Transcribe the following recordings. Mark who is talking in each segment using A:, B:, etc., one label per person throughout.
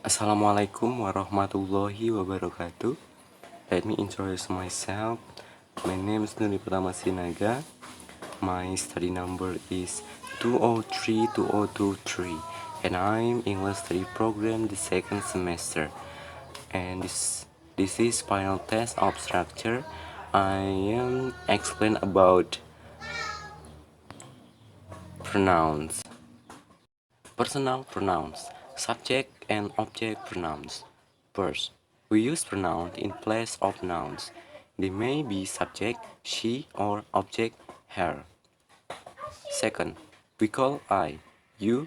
A: Assalamualaikum warahmatullahi wabarakatuh. Let me introduce myself. My name is Nuri Sinaga. My study number is 2032023 and I'm English study program the second semester. And this is final test of structure. I am explain about pronouns. Personal pronouns, subject and object pronouns. First, we use pronouns in place of nouns. They may be subject, she, or object, her. Second, we call I, you,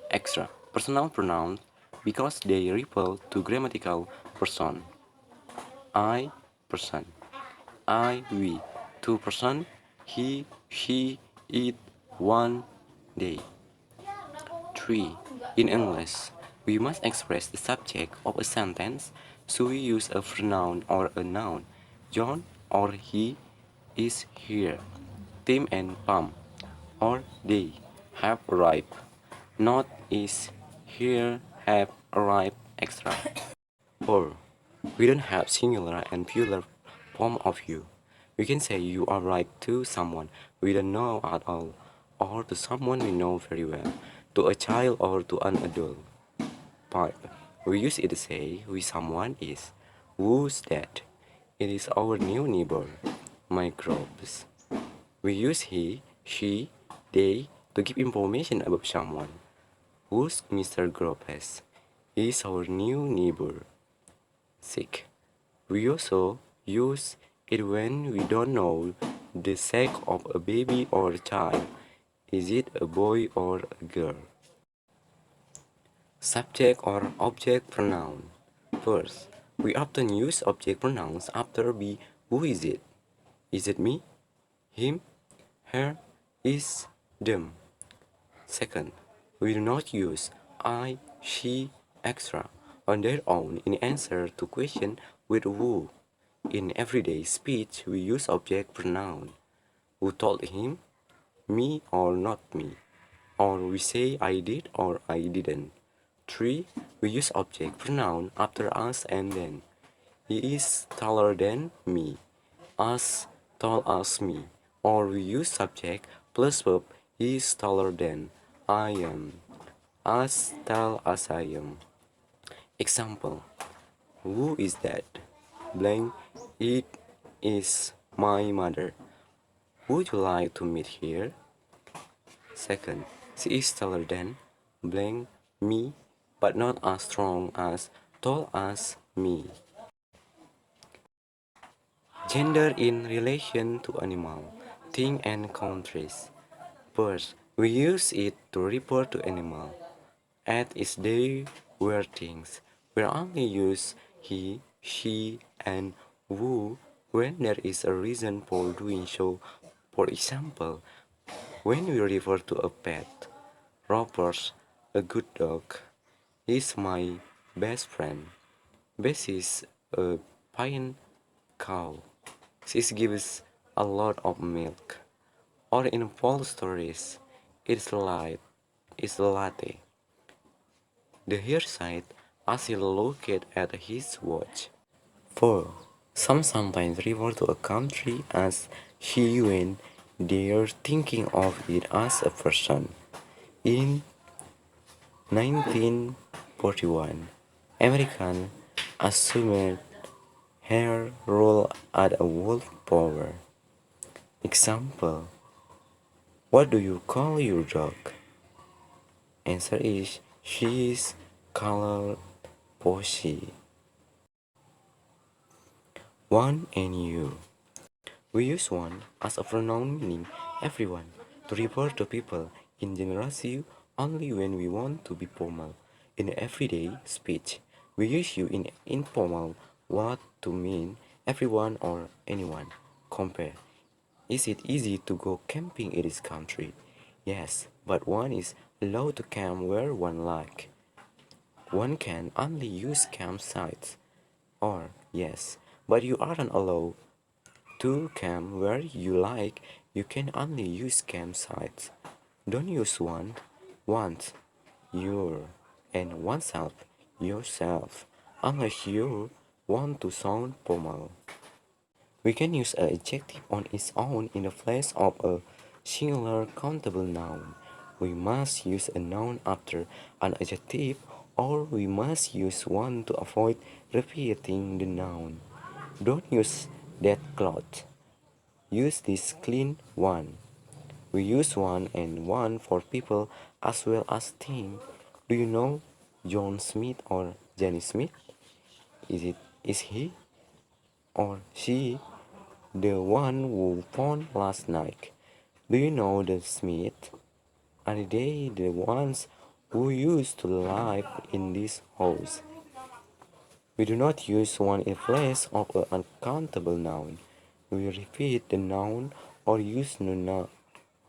A: extra personal pronouns because they refer to grammatical person. I, person. I, we, two person. He, she, it, one, they. 3. In English, we must express the subject of a sentence, so we use a pronoun or a noun. John or he is here. Tim and Pam or they have arrived. Not is here have arrived extra. 4. We don't have singular and plural form of you. We can say you are right to someone we don't know at all, or to someone we know very well, to a child or to an adult. 5. We use it to say who someone is. Who's that? It is our new neighbor, microbes. We use he, she, they to give information about someone. Who's Mr. Gropes? He is our new neighbor. 6. We also use it when we don't know the sex of a baby or a child. Is it a boy or a girl? Subject or object pronoun. First, we often use object pronouns after be who is it? Is it me? Him? Her? Is? Them? Second, we do not use I, she, extra on their own in answer to question with who. In everyday speech, we use object pronoun. Who told him? Me or not me? Or we say I did or I didn't. 3. We use object pronoun after us and then. He is taller than me. Us tall as me. Or we use subject plus verb he is taller than I am. As tall as I am. Example. Who is that? Blank. It is my mother. Would you like to meet here? Second. She is taller than blank me, but not as strong as tall as me. Gender in relation to animal, thing and countries. First, we use it to refer to animal. As is they were things. We only use he, she, and who when there is a reason for doing so. For example, when we refer to a pet, Robert, a good dog, is my best friend. Bess is a fine cow. She gives a lot of milk. Or in full stories, it's a latte. The hairside as he looked at his watch. 4. Some sometimes refer to a country as she when they are thinking of it as a person. In 1941, American assumed her role as a world power. Example: what do you call your dog? Answer is she is called Poshy. One and you. We use one as a pronoun meaning everyone to refer to people in general only when we want to be formal. In everyday speech, we use you in informal what to mean everyone or anyone. Compare. Is it easy to go camping in this country? Yes, but one is allowed to camp where one like. One can only use campsites. Or, yes, but you aren't allowed to camp where you like. You can only use campsites. Don't use one, once, your, and oneself. yourself, unless you want to sound formal. We can use an adjective on its own in the place of a singular countable noun. We must use a noun after an adjective, or we must use one to avoid repeating the noun. Don't use that cloth. Use this clean one. We use one and one for people as well as things. Do you know John Smith or Jenny Smith? Is he or she the one who found last night? Do you know the Smith? Are they the ones who used to live in this house? We do not use one in place of an uncountable noun. We repeat the noun or use no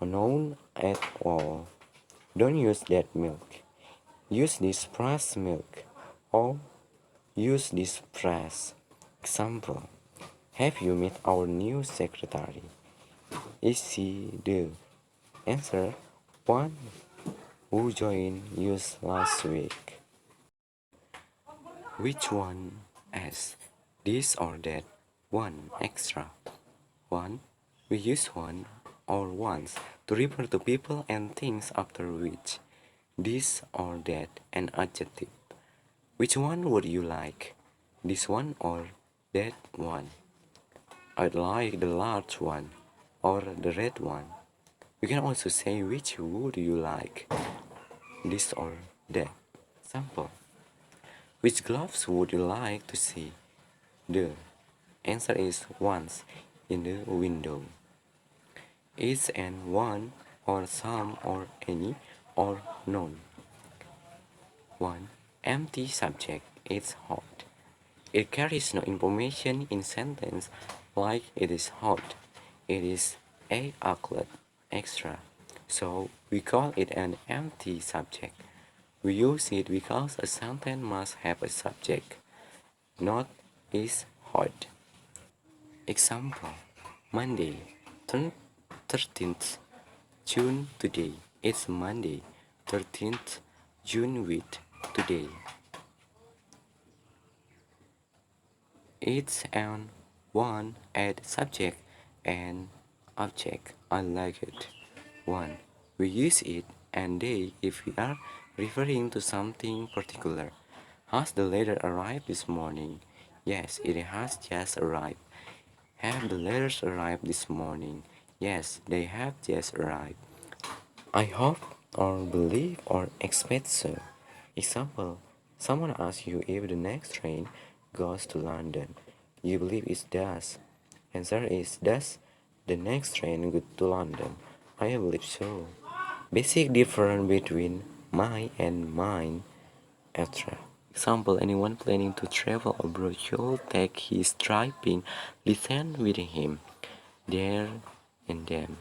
A: noun at all. Don't use that milk. Use this pressed milk. Or use this press. Example. Have you met our new secretary? Is she the answer one who joined us last week? Which one as this or that? One extra. One. We use one or once to refer to people and things after which. This or that an adjective. Which one would you like? This one or that one? I'd like the large one or the red one. You can also say which would you like? This or that. Sample. Which gloves would you like to see? The answer is ones in the window. Is and one or some or any or none. 1. Empty subject. It's hot. It carries no information in sentence like it is hot. It is a outlet extra. So we call it an empty subject. We use it because a sentence must have a subject, not is hot. Example. Monday, 13th June today. It's Monday, 13th June with today. It's an one add subject and object. I like it. 1. We use it and they if we are referring to something particular. Has the letter arrived this morning? Yes, it has just arrived. Have the letters arrived this morning? Yes, they have just arrived. I hope or believe or expect so. Example, someone asks you if the next train goes to London. You believe it does. Answer is does the next train go to London? I believe so. Basic difference between my and mine, etc. Example, anyone planning to travel abroad should take his driving license with him. There and them.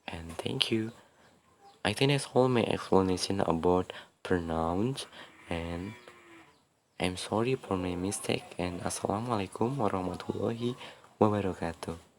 A: And thank you. I think that's all my explanation about pronouns, and I'm sorry for my mistake, and assalamualaikum warahmatullahi wabarakatuh.